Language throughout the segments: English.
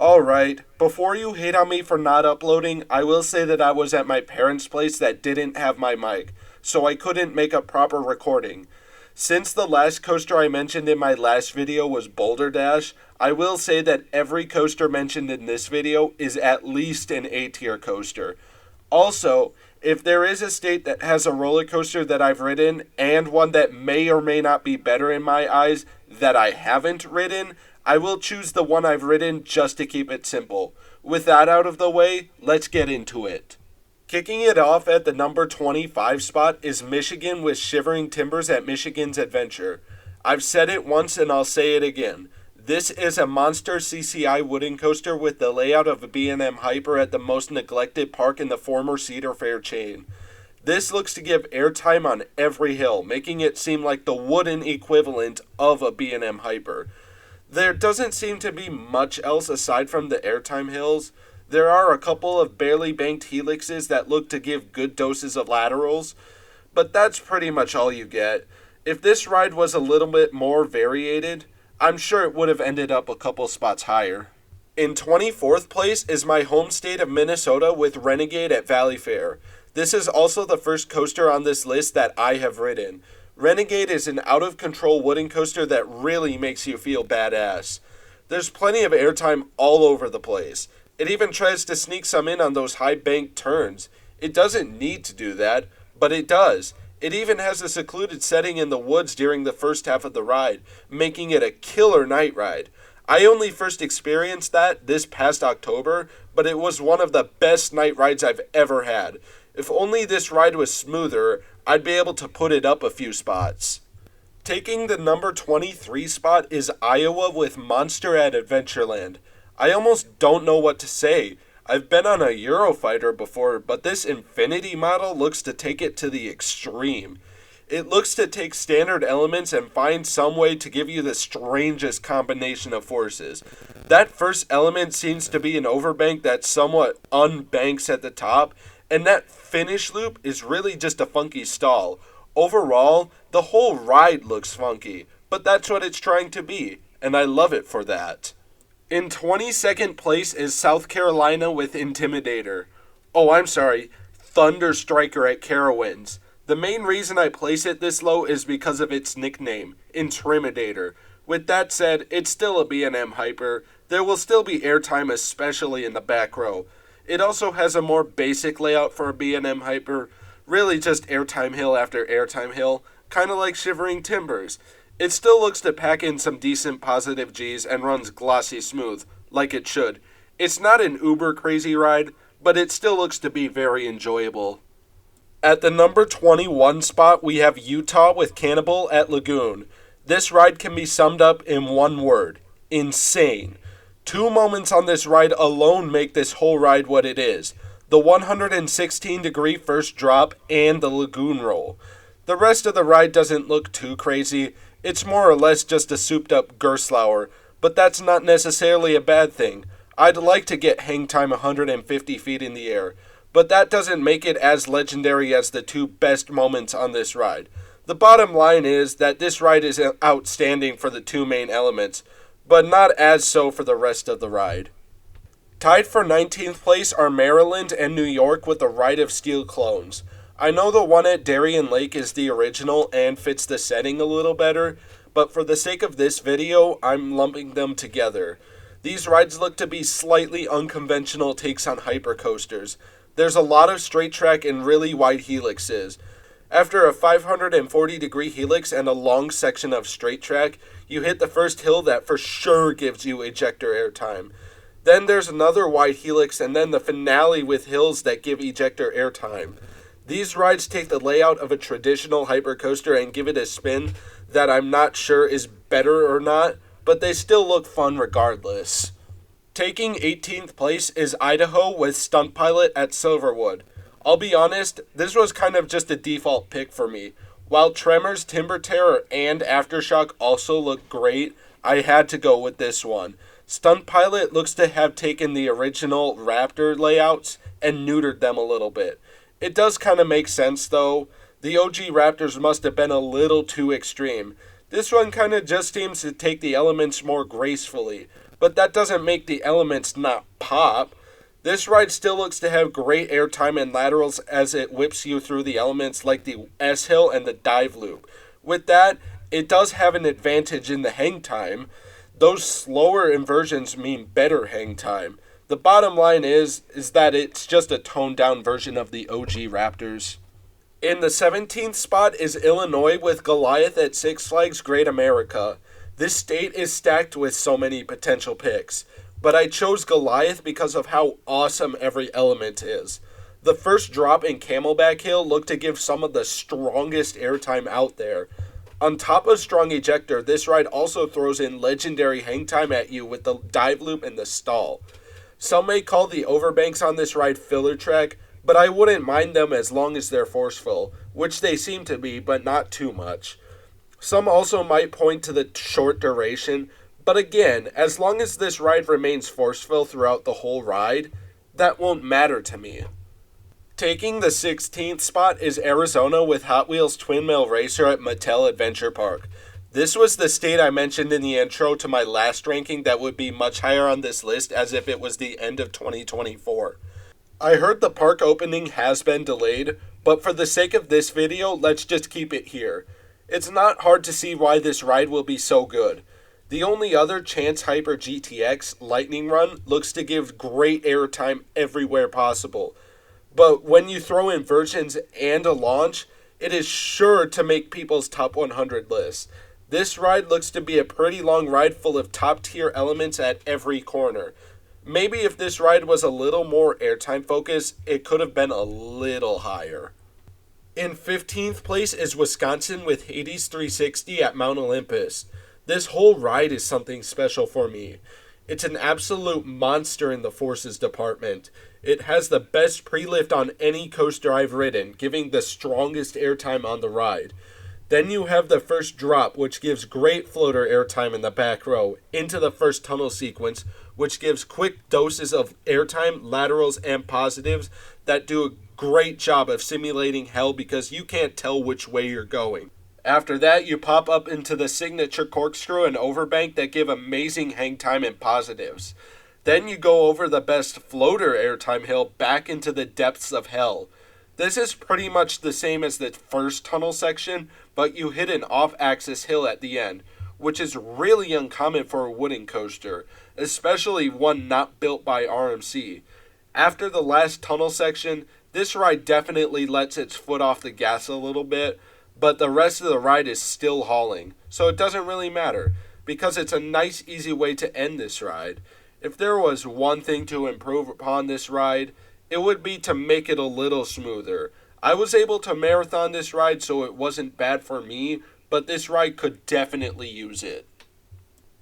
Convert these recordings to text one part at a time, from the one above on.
Alright, before you hate on me for not uploading, I will say that I was at my parents' place that didn't have my mic, so I couldn't make a proper recording. Since the last coaster I mentioned in my last video was Boulder Dash, I will say that every coaster mentioned in this video is at least an A-tier coaster. Also, if there is a state that has a roller coaster that I've ridden, and one that may or may not be better in my eyes that I haven't ridden, I will choose the one I've ridden just to keep it simple. With that out of the way, let's get into it. Kicking it off at the number 25 spot is Michigan with Shivering Timbers at Michigan's Adventure. I've said it once and I'll say it again. This is a monster CCI wooden coaster with the layout of a B&M Hyper at the most neglected park in the former Cedar Fair chain. This looks to give airtime on every hill, making it seem like the wooden equivalent of a B&M Hyper. There doesn't seem to be much else aside from the airtime hills. There are a couple of barely banked helixes that look to give good doses of laterals, but that's pretty much all you get. If this ride was a little bit more variated, I'm sure it would have ended up a couple spots higher. In 24th place is my home state of Minnesota with Renegade at Valley Fair. This is also the first coaster on this list that I have ridden. Renegade is an out-of-control wooden coaster that really makes you feel badass. There's plenty of airtime all over the place. It even tries to sneak some in on those high banked turns. It doesn't need to do that, but it does. It even has a secluded setting in the woods during the first half of the ride, making it a killer night ride. I only first experienced that this past October, but it was one of the best night rides I've ever had. If only this ride was smoother, I'd be able to put it up a few spots. Taking the number 23 spot is Iowa with Monster at Adventureland. I almost don't know what to say. I've been on a Eurofighter before, but this Infinity model looks to take it to the extreme. It looks to take standard elements and find some way to give you the strangest combination of forces. That first element seems to be an overbank that somewhat unbanks at the top, and that finish loop is really just a funky stall. Overall, the whole ride looks funky, but that's what it's trying to be, and I love it for that. In 22nd place is South Carolina with Intimidator. Thunder Striker at Carowinds. The main reason I place it this low is because of its nickname, Intimidator. With that said, it's still a B&M Hyper. There will still be airtime, especially in the back row. It also has a more basic layout for a B&M Hyper, really just airtime hill after airtime hill, kind of like Shivering Timbers. It still looks to pack in some decent positive Gs and runs glossy smooth, like it should. It's not an uber crazy ride, but it still looks to be very enjoyable. At the number 21 spot, we have Utah with Cannibal at Lagoon. This ride can be summed up in one word: insane. 2 moments on this ride alone make this whole ride what it is: the 116-degree first drop and the lagoon roll. The rest of the ride doesn't look too crazy. It's more or less just a souped-up Gerstlauer, but that's not necessarily a bad thing. I'd like to get hang time 150 feet in the air, but that doesn't make it as legendary as the 2 best moments on this ride. The bottom line is that this ride is outstanding for the 2 main elements, but not as so for the rest of the ride. Tied for 19th place are Maryland and New York with the Ride of Steel clones. I know the one at Darien Lake is the original and fits the setting a little better, but for the sake of this video, I'm lumping them together. These rides look to be slightly unconventional takes on hypercoasters. There's a lot of straight track and really wide helixes. After a 540-degree helix and a long section of straight track, you hit the first hill that for sure gives you ejector airtime. Then there's another wide helix and then the finale with hills that give ejector airtime. These rides take the layout of a traditional hypercoaster and give it a spin that I'm not sure is better or not, but they still look fun regardless. Taking 18th place is Idaho with Stunt Pilot at Silverwood. I'll be honest, this was kind of just a default pick for me. While Tremors, Timber Terror, and Aftershock also look great, I had to go with this one. Stunt Pilot looks to have taken the original Raptor layouts and neutered them a little bit. It does kind of make sense though. The OG Raptors must have been a little too extreme. This one kind of just seems to take the elements more gracefully, but that doesn't make the elements not pop. This ride still looks to have great airtime and laterals as it whips you through the elements like the S-Hill and the dive loop. With that, it does have an advantage in the hang time. Those slower inversions mean better hang time. The bottom line is that it's just a toned down version of the OG Raptors. In the 17th spot is Illinois with Goliath at Six Flags Great America. This state is stacked with so many potential picks, but I chose Goliath because of how awesome every element is. The first drop in Camelback Hill looked to give some of the strongest airtime out there. On top of strong ejector, this ride also throws in legendary hang time at you with the dive loop and the stall. Some may call the overbanks on this ride filler track, but I wouldn't mind them as long as they're forceful, which they seem to be, but not too much. Some also might point to the short duration, but again, as long as this ride remains forceful throughout the whole ride, that won't matter to me. Taking the 16th spot is Arizona with Hot Wheels Twin Mill Racer at Mattel Adventure Park. This was the state I mentioned in the intro to my last ranking that would be much higher on this list as if it was the end of 2024. I heard the park opening has been delayed, but for the sake of this video, let's just keep it here. It's not hard to see why this ride will be so good. The only other Chance Hyper GTX Lightning Run looks to give great airtime everywhere possible. But when you throw in versions and a launch, it is sure to make people's top 100 lists. This ride looks to be a pretty long ride full of top tier elements at every corner. Maybe if this ride was a little more airtime focused, it could have been a little higher. In 15th place is Wisconsin with Hades 360 at Mount Olympus. This whole ride is something special for me. It's an absolute monster in the forces department. It has the best pre-lift on any coaster I've ridden, giving the strongest airtime on the ride. Then you have the first drop, which gives great floater airtime in the back row, into the first tunnel sequence, which gives quick doses of airtime, laterals, and positives that do a great job of simulating hell because you can't tell which way you're going. After that, you pop up into the signature corkscrew and overbank that give amazing hang time and positives. Then you go over the best floater airtime hill back into the depths of hell. This is pretty much the same as the first tunnel section, but you hit an off-axis hill at the end, which is really uncommon for a wooden coaster, especially one not built by RMC. After the last tunnel section, this ride definitely lets its foot off the gas a little bit, but the rest of the ride is still hauling, so it doesn't really matter, because it's a nice easy way to end this ride. If there was one thing to improve upon this ride, it would be to make it a little smoother. I was able to marathon this ride, so it wasn't bad for me, but this ride could definitely use it.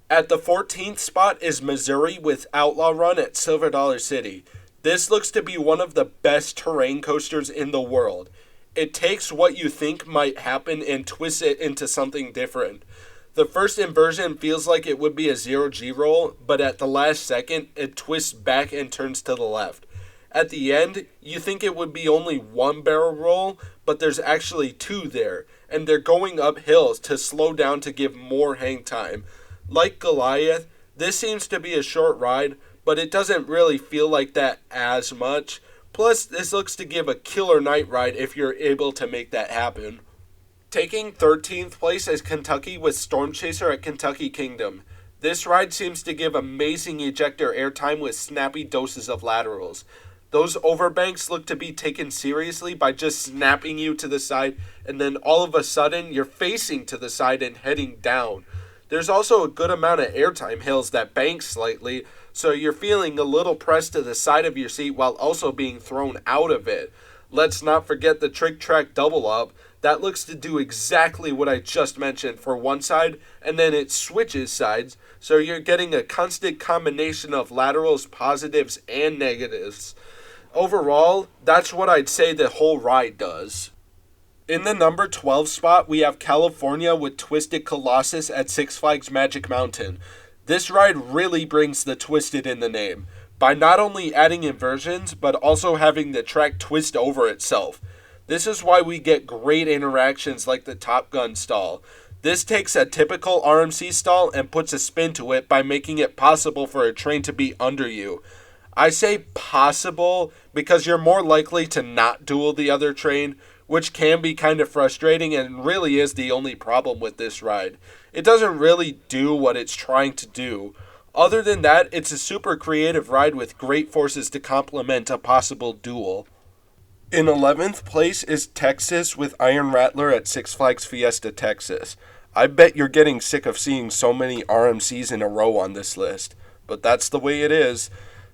At the 14th spot is Missouri with Outlaw Run at Silver Dollar City. This looks to be one of the best terrain coasters in the world. It takes what you think might happen and twists it into something different. The first inversion feels like it would be a 0G roll, but at the last second, it twists back and turns to the left. At the end, you think it would be only one barrel roll, but there's actually two there, and they're going up hills to slow down to give more hang time. Like Goliath, this seems to be a short ride, but it doesn't really feel like that as much. Plus, this looks to give a killer night ride if you're able to make that happen. Taking 13th place is Kentucky with Storm Chaser at Kentucky Kingdom. This ride seems to give amazing ejector airtime with snappy doses of laterals. Those overbanks look to be taken seriously by just snapping you to the side, and then all of a sudden you're facing to the side and heading down. There's also a good amount of airtime hills that bank slightly, so you're feeling a little pressed to the side of your seat while also being thrown out of it. Let's not forget the trick track double up. That looks to do exactly what I just mentioned for one side, and then it switches sides, so you're getting a constant combination of laterals, positives, and negatives. Overall, that's what I'd say the whole ride does. In the number 12 spot, we have California with Twisted Colossus at Six Flags Magic Mountain. This ride really brings the twisted in the name, by not only adding inversions, but also having the track twist over itself. This is why we get great interactions like the Top Gun stall. This takes a typical RMC stall and puts a spin to it by making it possible for a train to be under you. I say possible because you're more likely to not duel the other train, which can be kind of frustrating and really is the only problem with this ride. It doesn't really do what it's trying to do. Other than that, it's a super creative ride with great forces to complement a possible duel. In 11th place is Texas with Iron Rattler at Six Flags Fiesta Texas. I bet you're getting sick of seeing so many RMCs in a row on this list, but that's the way it is.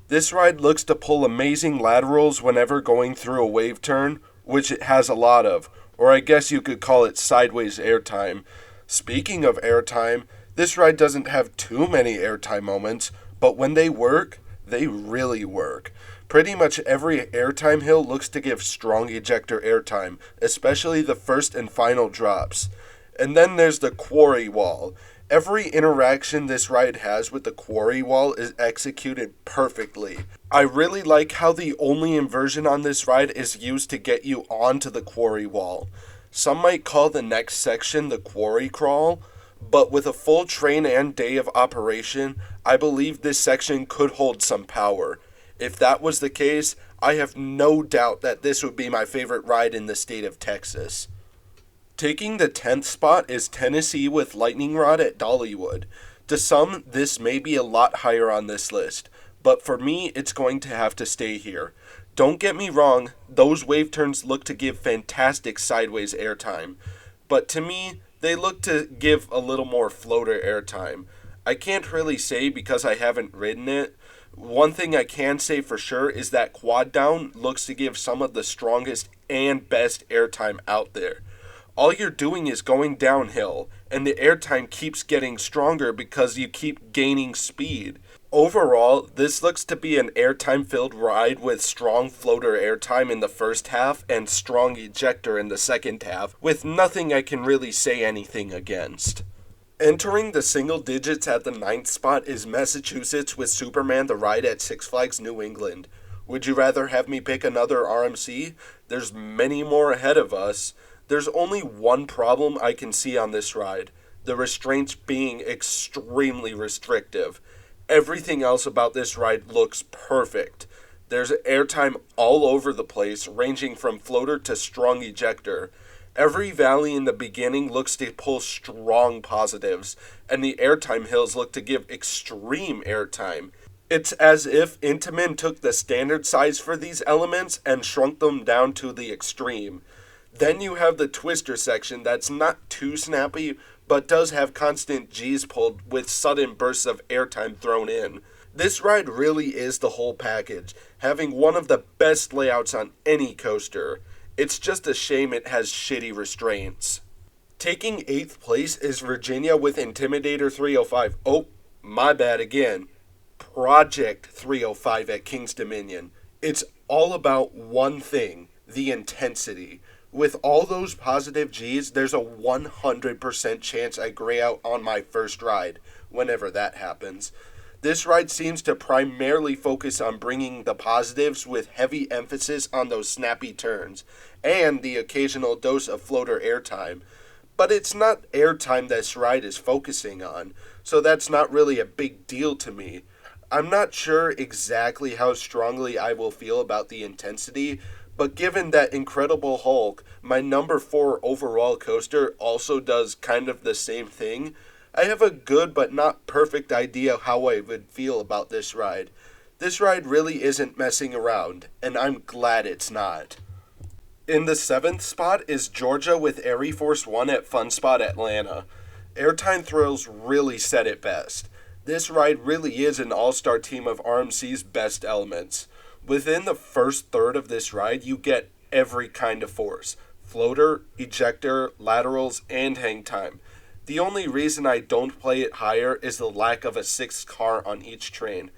This ride looks to pull amazing laterals whenever going through a wave turn, which it has a lot of, or I guess you could call it sideways airtime. Speaking of airtime, this ride doesn't have too many airtime moments, but when they work, they really work. Pretty much every airtime hill looks to give strong ejector airtime, especially the first and final drops. And then there's the quarry wall. Every interaction this ride has with the quarry wall is executed perfectly. I really like how the only inversion on this ride is used to get you onto the quarry wall. Some might call the next section the quarry crawl, but with a full train and day of operation, I believe this section could hold some power. If that was the case, I have no doubt that this would be my favorite ride in the state of Texas. Taking the 10th spot is Tennessee with Lightning Rod at Dollywood. To some, this may be a lot higher on this list, but for me, it's going to have to stay here. Don't get me wrong, those wave turns look to give fantastic sideways airtime, but to me, they look to give a little more floater airtime. I can't really say because I haven't ridden it. One thing I can say for sure is that quad down looks to give some of the strongest and best airtime out there. All you're doing is going downhill, and the airtime keeps getting stronger because you keep gaining speed. Overall, this looks to be an airtime-filled ride with strong floater airtime in the first half and strong ejector in the second half, with nothing I can really say anything against. Entering the single digits at the 9th spot is Massachusetts with Superman the Ride at Six Flags New England. Would you rather have me pick another RMC? There's many more ahead of us. There's only one problem I can see on this ride, the restraints being extremely restrictive. Everything else about this ride looks perfect. There's airtime all over the place, ranging from floater to strong ejector. Every valley in the beginning looks to pull strong positives, and the airtime hills look to give extreme airtime. It's as if Intamin took the standard size for these elements and shrunk them down to the extreme. Then you have the twister section that's not too snappy, but does have constant G's pulled with sudden bursts of airtime thrown in. This ride really is the whole package, having one of the best layouts on any coaster. It's just a shame it has shitty restraints. Taking 8th place is Virginia with Intimidator 305. Oh, my bad again. Project 305 at King's Dominion. It's all about one thing, the intensity. With all those positive G's, there's a 100% chance I gray out on my first ride, whenever that happens. This ride seems to primarily focus on bringing the positives with heavy emphasis on those snappy turns, and the occasional dose of floater airtime. But it's not airtime this ride is focusing on, so that's not really a big deal to me. I'm not sure exactly how strongly I will feel about the intensity, but given that Incredible Hulk, my number 4 overall coaster, also does kind of the same thing, I have a good but not perfect idea how I would feel about this ride. This ride really isn't messing around, and I'm glad it's not. In the 7th spot is Georgia with ArieForce One at Fun Spot Atlanta. Airtime thrills really said it best. This ride really is an all-star team of RMC's best elements. Within the first third of this ride, you get every kind of force. Floater, ejector, laterals, and hang time. The only reason I don't play it higher is the lack of a 6th car on each train.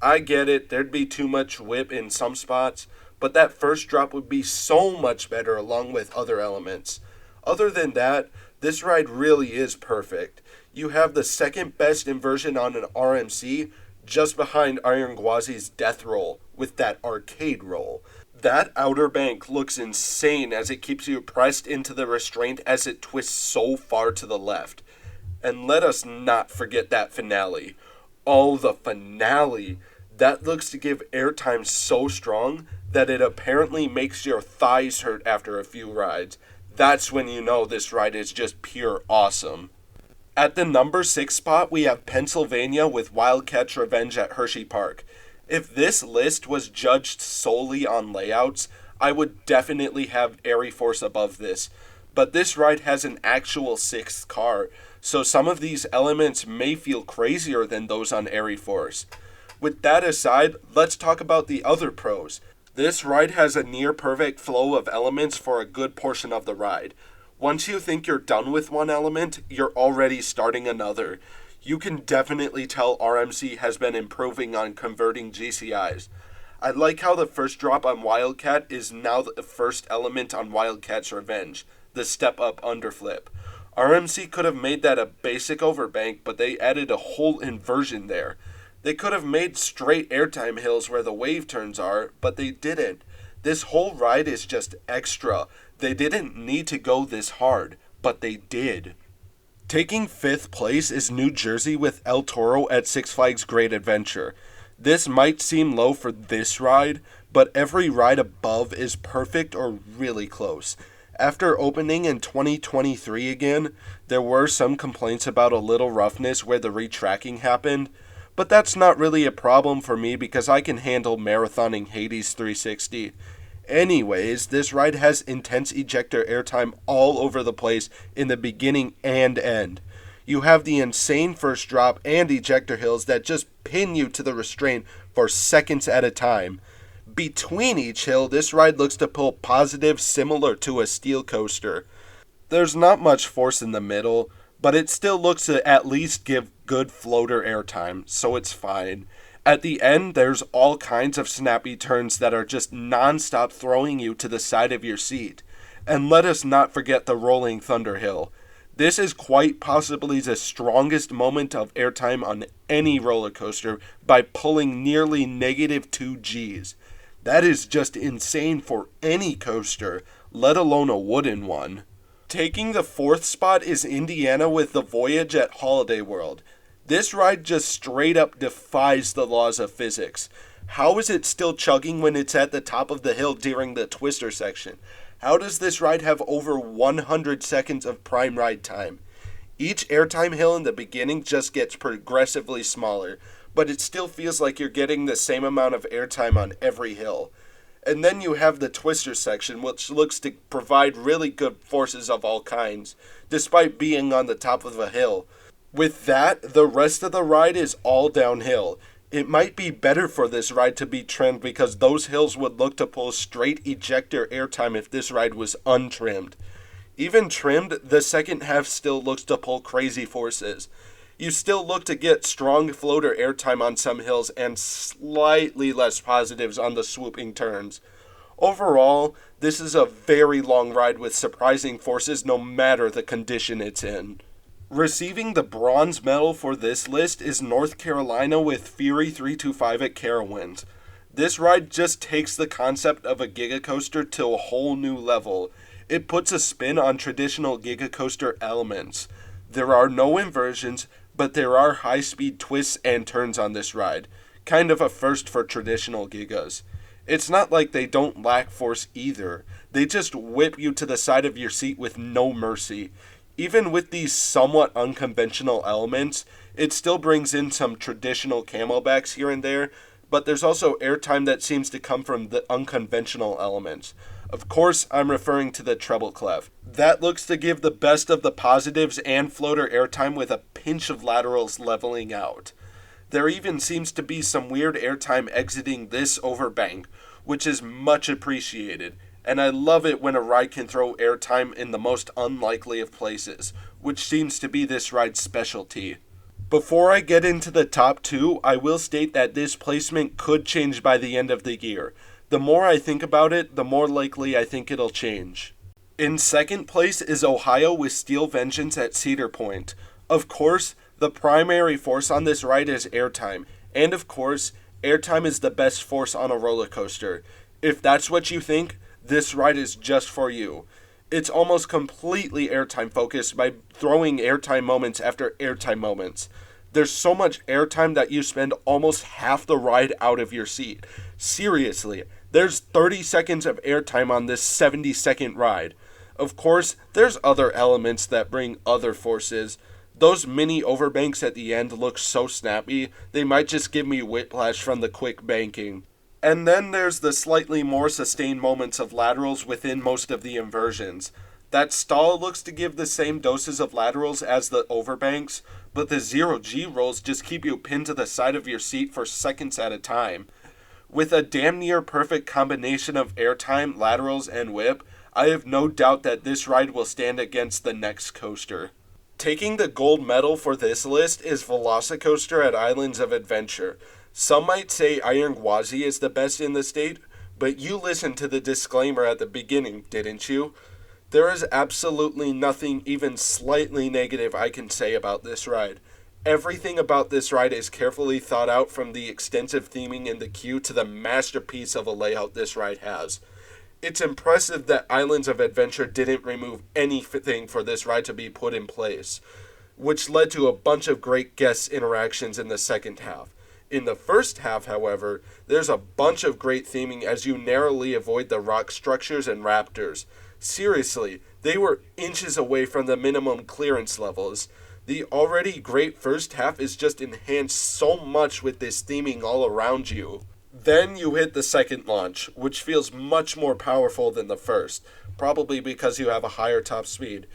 I get it, there'd be too much whip in some spots, but that first drop would be so much better along with other elements. Other than that, this ride really is perfect. You have the second best inversion on an RMC, just behind Iron Gwazi's death roll with that arcade roll. That outer bank looks insane as it keeps you pressed into the restraint as it twists so far to the left. And let us not forget that finale. Oh, the finale! That looks to give airtime so strong that it apparently makes your thighs hurt after a few rides. That's when you know this ride is just pure awesome. At the number 6 spot, we have Pennsylvania with Wildcat's Revenge at Hershey Park. If this list was judged solely on layouts, I would definitely have ArieForce above this. But this ride has an actual 6th car, so some of these elements may feel crazier than those on ArieForce. With that aside, let's talk about the other pros. This ride has a near perfect flow of elements for a good portion of the ride. Once you think you're done with one element, you're already starting another. You can definitely tell RMC has been improving on converting GCIs. I like how the first drop on Wildcat is now the first element on Wildcat's Revenge, the step-up underflip. RMC could have made that a basic overbank, but they added a whole inversion there. They could have made straight airtime hills where the wave turns are, but they didn't. This whole ride is just extra. They didn't need to go this hard, but they did. Taking 5th place is New Jersey with El Toro at Six Flags Great Adventure. This might seem low for this ride, but every ride above is perfect or really close. After opening in 2023 again, there were some complaints about a little roughness where the retracking happened, but that's not really a problem for me because I can handle marathoning Hades 360. Anyways, this ride has intense ejector airtime all over the place in the beginning and end. You have the insane first drop and ejector hills that just pin you to the restraint for seconds at a time. Between each hill, this ride looks to pull positive similar to a steel coaster. There's not much force in the middle, but it still looks to at least give good floater airtime, so it's fine. At the end, there's all kinds of snappy turns that are just non-stop throwing you to the side of your seat. And let us not forget the Rolling Thunder Hill. This is quite possibly the strongest moment of airtime on any roller coaster by pulling nearly -2 Gs. That is just insane for any coaster, let alone a wooden one. Taking the 4th spot is Indiana with the Voyage at Holiday World. This ride just straight up defies the laws of physics. How is it still chugging when it's at the top of the hill during the twister section? How does this ride have over 100 seconds of prime ride time? Each airtime hill in the beginning just gets progressively smaller, but it still feels like you're getting the same amount of airtime on every hill. And then you have the twister section, which looks to provide really good forces of all kinds, despite being on the top of a hill. With that, the rest of the ride is all downhill. It might be better for this ride to be trimmed because those hills would look to pull straight ejector airtime if this ride was untrimmed. Even trimmed, the second half still looks to pull crazy forces. You still look to get strong floater airtime on some hills and slightly less positives on the swooping turns. Overall, this is a very long ride with surprising forces no matter the condition it's in. Receiving the bronze medal for this list is North Carolina with Fury 325 at Carowinds. This ride just takes the concept of a Giga Coaster to a whole new level. It puts a spin on traditional Giga Coaster elements. There are no inversions, but there are high-speed twists and turns on this ride. Kind of a first for traditional Gigas. It's not like they don't lack force either. They just whip you to the side of your seat with no mercy. Even with these somewhat unconventional elements, it still brings in some traditional camelbacks here and there, but there's also airtime that seems to come from the unconventional elements. Of course, I'm referring to the treble clef. That looks to give the best of the positives and floater airtime with a pinch of laterals leveling out. There even seems to be some weird airtime exiting this overbank, which is much appreciated. And I love it when a ride can throw airtime in the most unlikely of places, which seems to be this ride's specialty. Before I get into the top 2, I will state that this placement could change by the end of the year. The more I think about it, the more likely I think it'll change. In 2nd place is Ohio with Steel Vengeance at Cedar Point. Of course, the primary force on this ride is airtime, and of course, airtime is the best force on a roller coaster. If that's what you think, this ride is just for you. It's almost completely airtime focused by throwing airtime moments after airtime moments. There's so much airtime that you spend almost half the ride out of your seat. Seriously, there's 30 seconds of airtime on this 70-second ride. Of course, there's other elements that bring other forces. Those mini overbanks at the end look so snappy, they might just give me whiplash from the quick banking. And then there's the slightly more sustained moments of laterals within most of the inversions. That stall looks to give the same doses of laterals as the overbanks, but the 0G rolls just keep you pinned to the side of your seat for seconds at a time. With a damn near perfect combination of airtime, laterals, and whip, I have no doubt that this ride will stand against the next coaster. Taking the gold medal for this list is Velocicoaster at Islands of Adventure. Some might say Iron Gwazi is the best in the state, but you listened to the disclaimer at the beginning, didn't you? There is absolutely nothing even slightly negative I can say about this ride. Everything about this ride is carefully thought out, from the extensive theming in the queue to the masterpiece of a layout this ride has. It's impressive that Islands of Adventure didn't remove anything for this ride to be put in place, which led to a bunch of great guest interactions in the second half. In the first half, however, there's a bunch of great theming as you narrowly avoid the rock structures and raptors. Seriously, they were inches away from the minimum clearance levels. The already great first half is just enhanced so much with this theming all around you. Then you hit the second launch, which feels much more powerful than the first, probably because you have a higher top speed.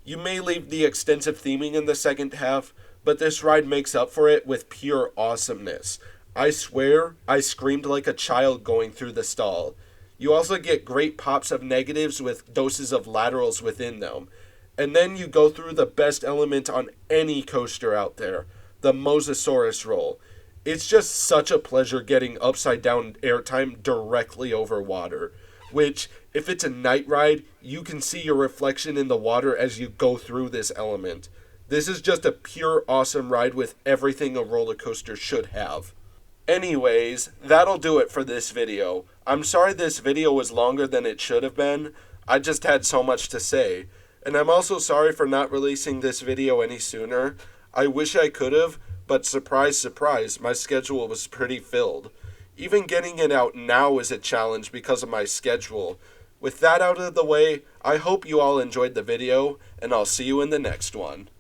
You may leave the extensive theming in the second half, but this ride makes up for it with pure awesomeness. I swear, I screamed like a child going through the stall. You also get great pops of negatives with doses of laterals within them. And then you go through the best element on any coaster out there, the Mosasaurus roll. It's just such a pleasure getting upside down airtime directly over water, which, if it's a night ride, you can see your reflection in the water as you go through this element. This is just a pure awesome ride with everything a roller coaster should have. Anyways, that'll do it for this video. I'm sorry this video was longer than it should have been. I just had so much to say. And I'm also sorry for not releasing this video any sooner. I wish I could have, but surprise, surprise, my schedule was pretty filled. Even getting it out now is a challenge because of my schedule. With that out of the way, I hope you all enjoyed the video, and I'll see you in the next one.